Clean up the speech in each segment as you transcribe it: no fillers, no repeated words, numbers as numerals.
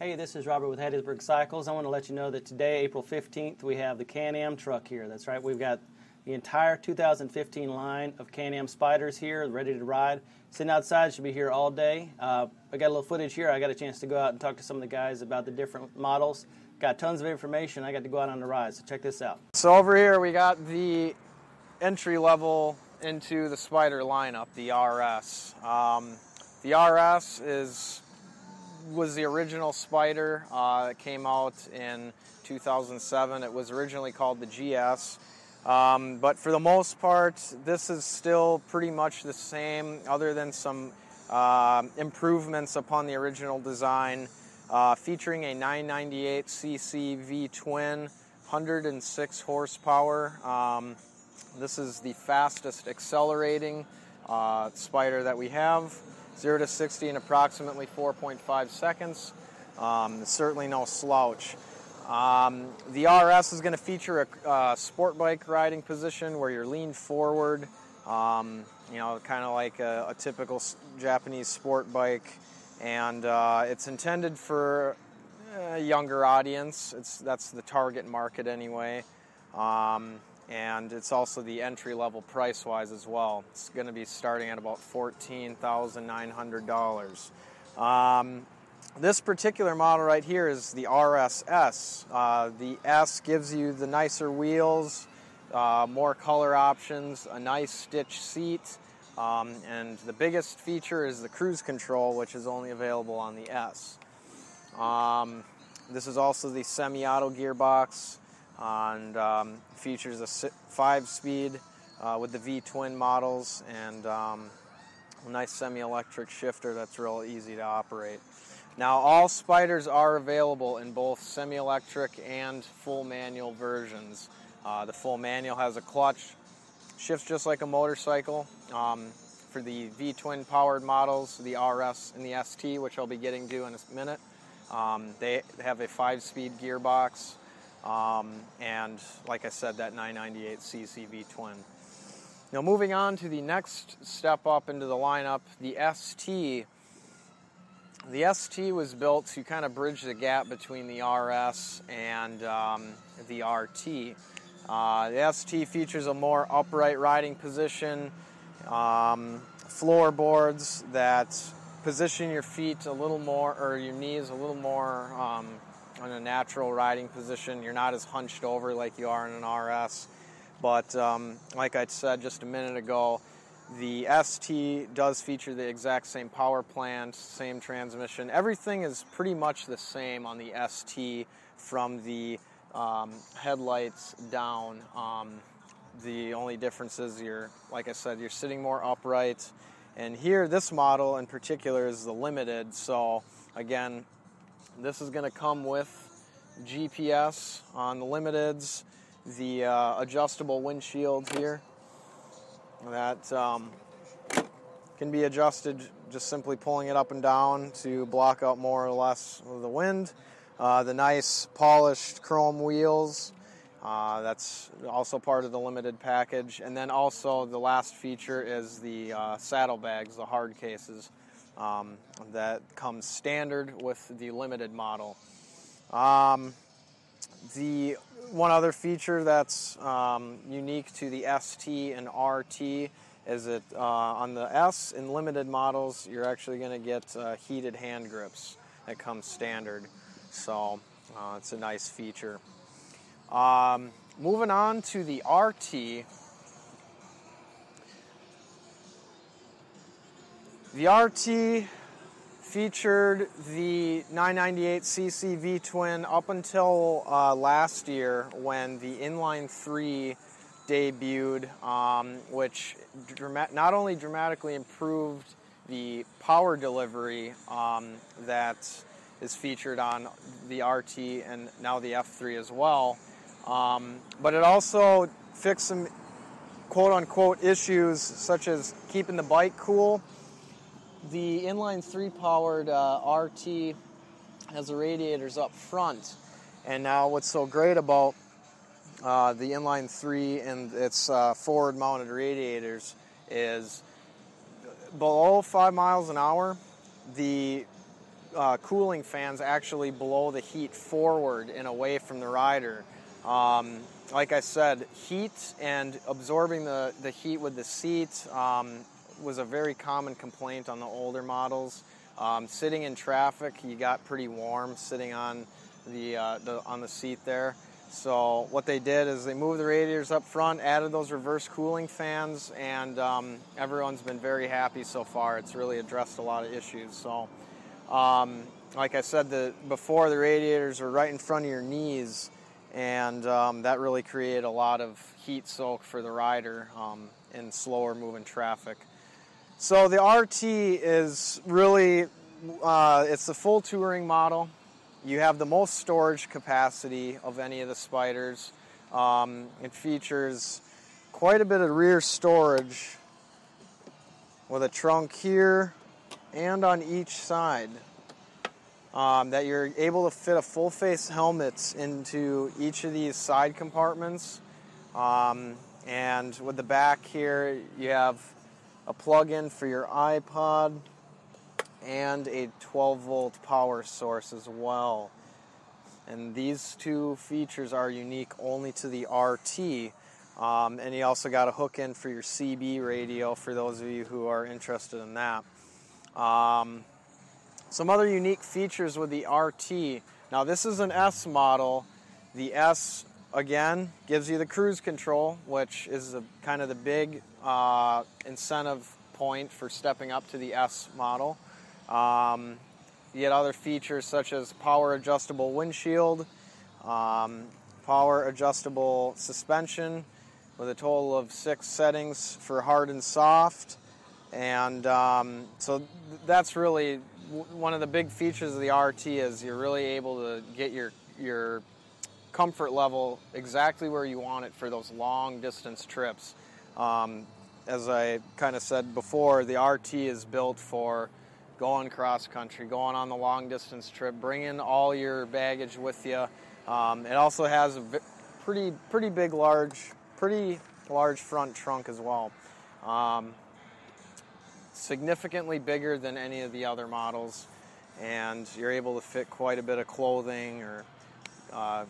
Hey, this is Robert with Hattiesburg Cycles. I want to let you know that today, April 15th, we have the Can-Am truck here. That's right, we've got the entire 2015 line of Can-Am Spyders here, ready to ride. Sitting outside, should be here all day. I got a little footage here. I got a chance to go out and talk to some of the guys about the different models. Got tons of information. I got to go out on the ride, so check this out. So over here we got the entry level into the Spyder lineup, the RS. The RS was the original Spyder. It came out in 2007. It was originally called the GS. But for the most part, this is still pretty much the same, other than some improvements upon the original design, featuring a 998cc V-twin, 106 horsepower. This is the fastest accelerating Spyder that we have. 0 to 60 in approximately 4.5 seconds. It's certainly no slouch. The RS is going to feature a sport bike riding position where you're leaned forward, kind of like a typical Japanese sport bike, and it's intended for a younger audience. That's the target market anyway. And it's also the entry-level price-wise as well. It's going to be starting at about $14,900. This particular model right here is the RSS. The S gives you the nicer wheels, more color options, a nice stitch seat, and the biggest feature is the cruise control, which is only available on the S. This is also the semi-auto gearbox, and features a 5-speed with the V-twin models, and a nice semi-electric shifter that's real easy to operate. Now, all Spyders are available in both semi-electric and full manual versions. The full manual has a clutch, shifts just like a motorcycle. For the V-twin powered models, the RS and the ST, which I'll be getting to in a minute, they have a 5-speed gearbox. And like I said, that 998cc V-twin. Now, moving on to the next step up into the lineup, the ST. The ST was built to kind of bridge the gap between the RS and the RT. The ST features a more upright riding position, floorboards that position your feet a little more, or your knees a little more in a natural riding position. You're not as hunched over like you are in an RS. But like I said just a minute ago, the ST does feature the exact same power plant, same transmission. Everything is pretty much the same on the ST from the headlights down. The only difference is like I said, you're sitting more upright. And here, this model in particular is the Limited. So again, this is going to come with GPS on the Limiteds, the adjustable windshield here that can be adjusted just simply pulling it up and down to block out more or less of the wind. The nice polished chrome wheels, that's also part of the Limited package. And then also the last feature is the saddlebags, the hard cases. That comes standard with the Limited model. The one other feature that's unique to the ST and RT is that on the S in Limited models, you're actually going to get heated hand grips that come standard. So it's a nice feature. Moving on to the RT. The RT featured the 998cc V-twin up until last year when the inline 3 debuted, which not only dramatically improved the power delivery that is featured on the RT and now the F3 as well, but it also fixed some quote-unquote issues such as keeping the bike cool. The inline 3 powered RT has the radiators up front, and now what's so great about the inline 3 and its forward mounted radiators is below 5 miles an hour, the cooling fans actually blow the heat forward and away from the rider. Like I said, heat and absorbing the heat with the seat was a very common complaint on the older models. Sitting in traffic, you got pretty warm sitting on the seat there. So what they did is they moved the radiators up front, added those reverse cooling fans, and everyone's been very happy so far. It's really addressed a lot of issues. So, like I said before, the radiators are right in front of your knees, and that really created a lot of heat soak for the rider in slower moving traffic. So the RT is really, it's the full touring model. You have the most storage capacity of any of the Spyders. It features quite a bit of rear storage with a trunk here and on each side that you're able to fit a full face helmet into each of these side compartments. And with the back here, you have a plug-in for your iPod and a 12-volt power source as well. And these two features are unique only to the RT. And you also got a hook in for your CB radio for those of you who are interested in that. Some other unique features with the RT. Now this is an S model. The S, again, gives you the cruise control, which is kind of the big incentive point for stepping up to the S model. You get other features such as power adjustable windshield, power adjustable suspension with a total of 6 settings for hard and soft. And so that's really one of the big features of the RT is you're really able to get your comfort level exactly where you want it for those long distance trips. As I kind of said before, the RT is built for going cross country, going on the long distance trip, bringing all your baggage with you. It also has a pretty large front trunk as well. Significantly bigger than any of the other models, and you're able to fit quite a bit of clothing or a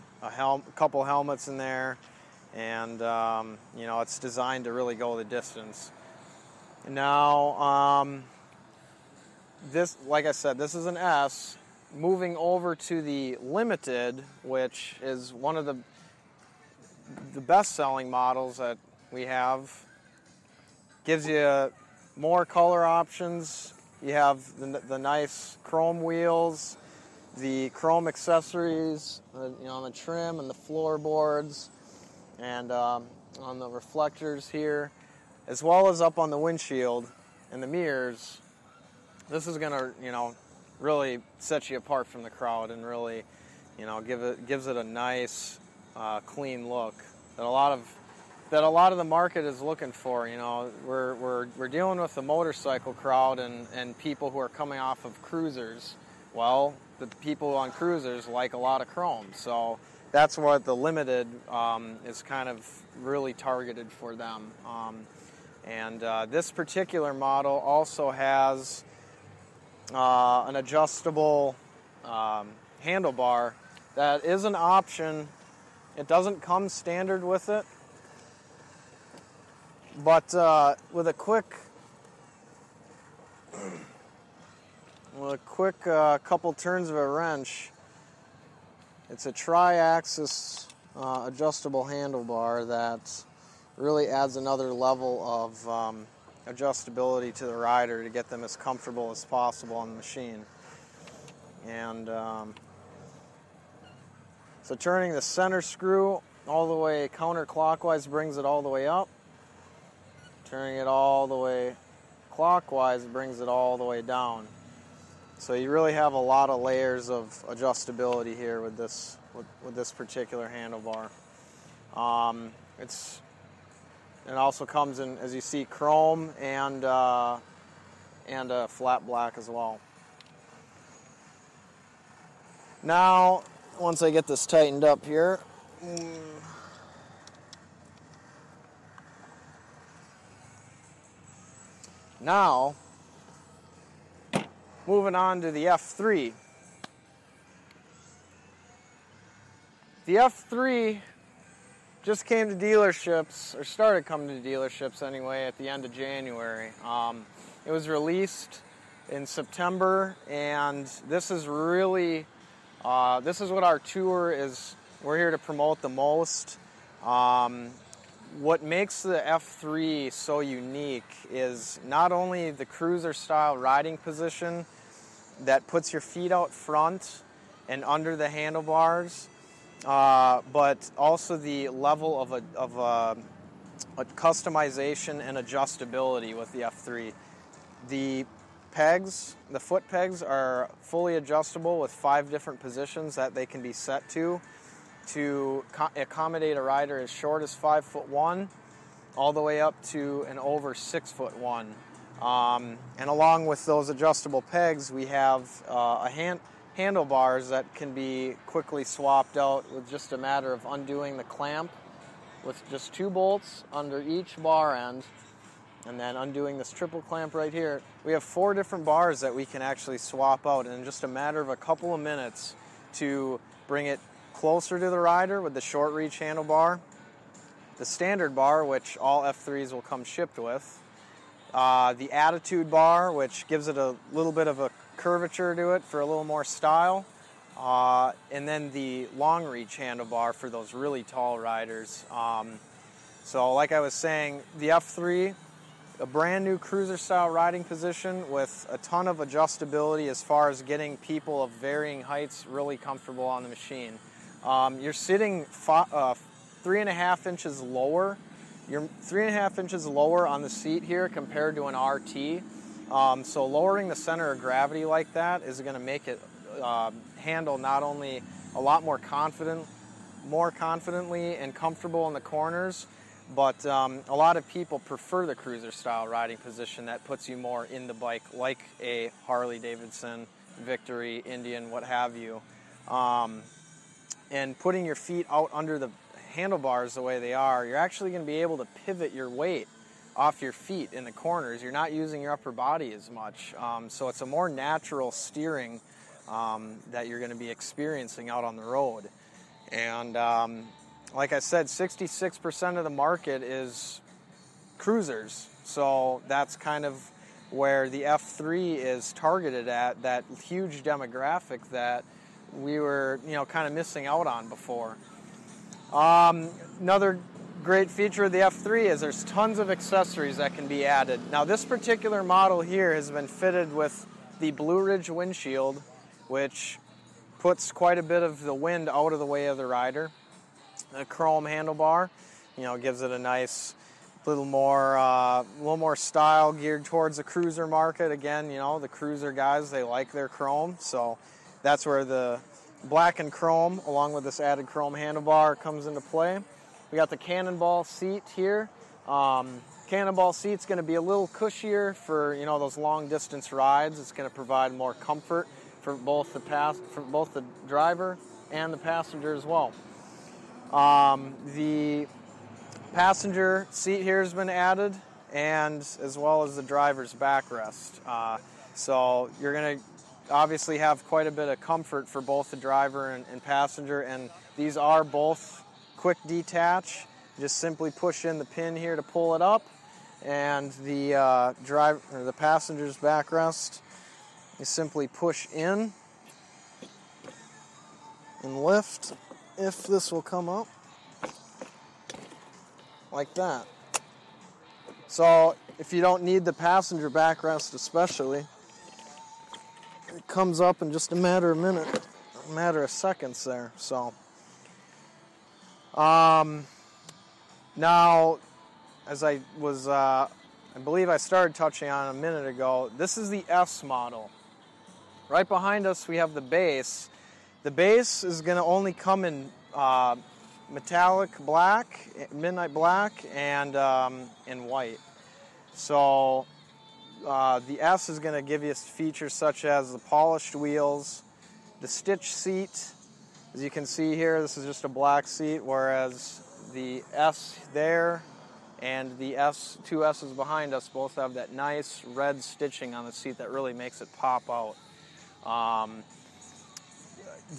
couple helmets in there, and it's designed to really go the distance. Now, this, like I said, this is an S. Moving over to the Limited, which is one of the best-selling models that we have, gives you more color options. You have the nice chrome wheels, the chrome accessories, on the trim and the floorboards, and on the reflectors here, as well as up on the windshield and the mirrors. This is going to, really set you apart from the crowd and really, gives it a nice, clean look that a lot of the market is looking for. We're dealing with the motorcycle crowd and people who are coming off of cruisers. Well, the people on cruisers like a lot of chrome, so that's what the Limited is kind of really targeted for them. And this particular model also has an adjustable handlebar that is an option. It doesn't come standard with it, but with a quick couple turns of a wrench, it's a tri-axis adjustable handlebar that really adds another level of adjustability to the rider to get them as comfortable as possible on the machine. And so turning the center screw all the way counterclockwise brings it all the way up. Turning it all the way clockwise brings it all the way down. So you really have a lot of layers of adjustability here with this particular handlebar. It also comes in, as you see, chrome and flat black as well. Now, once I get this tightened up here, now moving on to the F3. The F3 just came to dealerships, or started coming to dealerships anyway, at the end of January. It was released in September, and this is really, this is what our tour is, we're here to promote the most. What makes the F3 so unique is not only the cruiser style riding position that puts your feet out front and under the handlebars, but also the level of a customization and adjustability with the F3. The pegs, the foot pegs, are fully adjustable with 5 different positions that they can be set to accommodate a rider as short as 5'1", all the way up to and over 6'1". And along with those adjustable pegs, we have handlebars that can be quickly swapped out with just a matter of undoing the clamp with just 2 bolts under each bar end, and then undoing this triple clamp right here. We have 4 different bars that we can actually swap out in just a matter of a couple of minutes to bring it closer to the rider with the short reach handlebar, the standard bar, which all F3s will come shipped with, the attitude bar, which gives it a little bit of a curvature to it for a little more style, and then the long reach handlebar for those really tall riders. So like I was saying, the F3, a brand new cruiser style riding position with a ton of adjustability as far as getting people of varying heights really comfortable on the machine. You're sitting 3.5 inches lower. You're 3.5 inches lower on the seat here compared to an RT. So lowering the center of gravity like that is going to make it handle not only a lot more confidently and comfortable in the corners, but a lot of people prefer the cruiser style riding position that puts you more in the bike, like a Harley Davidson, Victory, Indian, what have you. And putting your feet out under the handlebars the way they are, you're actually going to be able to pivot your weight off your feet in the corners. You're not using your upper body as much. So it's a more natural steering that you're going to be experiencing out on the road. And like I said, 66% of the market is cruisers. So that's kind of where the F3 is targeted at, that huge demographic that we were, kind of missing out on before. Another great feature of the F3 is there's tons of accessories that can be added. Now this particular model here has been fitted with the Blue Ridge windshield, which puts quite a bit of the wind out of the way of the rider. A chrome handlebar, gives it a nice little more style geared towards the cruiser market. Again, the cruiser guys, they like their chrome, so that's where the black and chrome, along with this added chrome handlebar, comes into play. We got the Cannonball seat here. Cannonball seat's going to be a little cushier for those long distance rides. It's going to provide more comfort for both the driver and the passenger as well. The passenger seat here has been added, and as well as the driver's backrest. So you're going to obviously have quite a bit of comfort for both the driver and passenger, and these are both quick detach. Just simply push in the pin here to pull it up, and the the passenger's backrest, you simply push in and lift, if this will come up like that. So if you don't need the passenger backrest especially, it comes up in just a matter of seconds there. So now, as I believe I started touching on a minute ago, this is the S model. Right behind us we have the base. The base is going to only come in metallic black, midnight black, and in white. So the S is going to give you features such as the polished wheels, the stitch seat. As you can see here, this is just a black seat, whereas the S there and the two S's behind us both have that nice red stitching on the seat that really makes it pop out.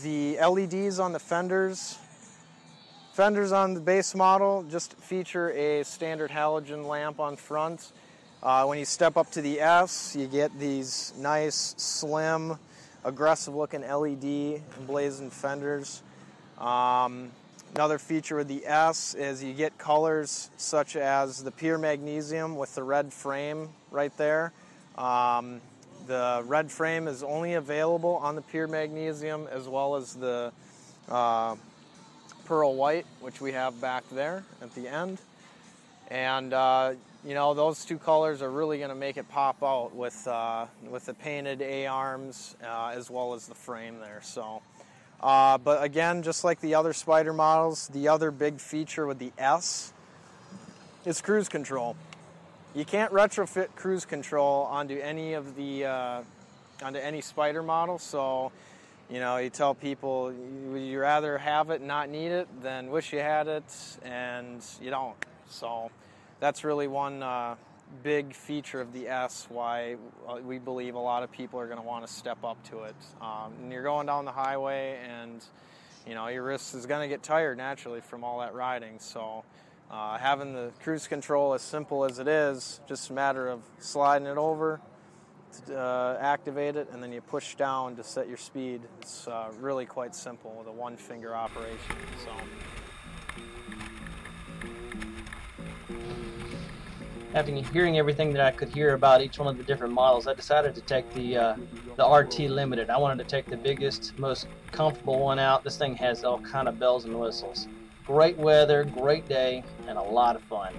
The LEDs on the fenders on the base model just feature a standard halogen lamp on front. When you step up to the S, you get these nice, slim, aggressive-looking LED emblazoned fenders. Another feature with the S is you get colors such as the pure magnesium with the red frame right there. The red frame is only available on the pure magnesium, as well as the pearl white, which we have back there at the end. And you know, those two colors are really going to make it pop out with the painted A-arms as well as the frame there. So, but again, just like the other Spyder models, the other big feature with the S is cruise control. You can't retrofit cruise control onto any of the onto any Spyder model. So, you know, you tell people you rather have it and not need it than wish you had it and you don't. So that's really one big feature of the S, why we believe a lot of people are going to want to step up to it. And you're going down the highway, and you know your wrist is going to get tired naturally from all that riding. So having the cruise control as simple as it is, just a matter of sliding it over to activate it, and then you push down to set your speed. It's really quite simple with a one-finger operation. So. After hearing everything that I could hear about each one of the different models, I decided to take the RT Limited. I wanted to take the biggest, most comfortable one out. This thing has all kind of bells and whistles. Great weather, great day, and a lot of fun.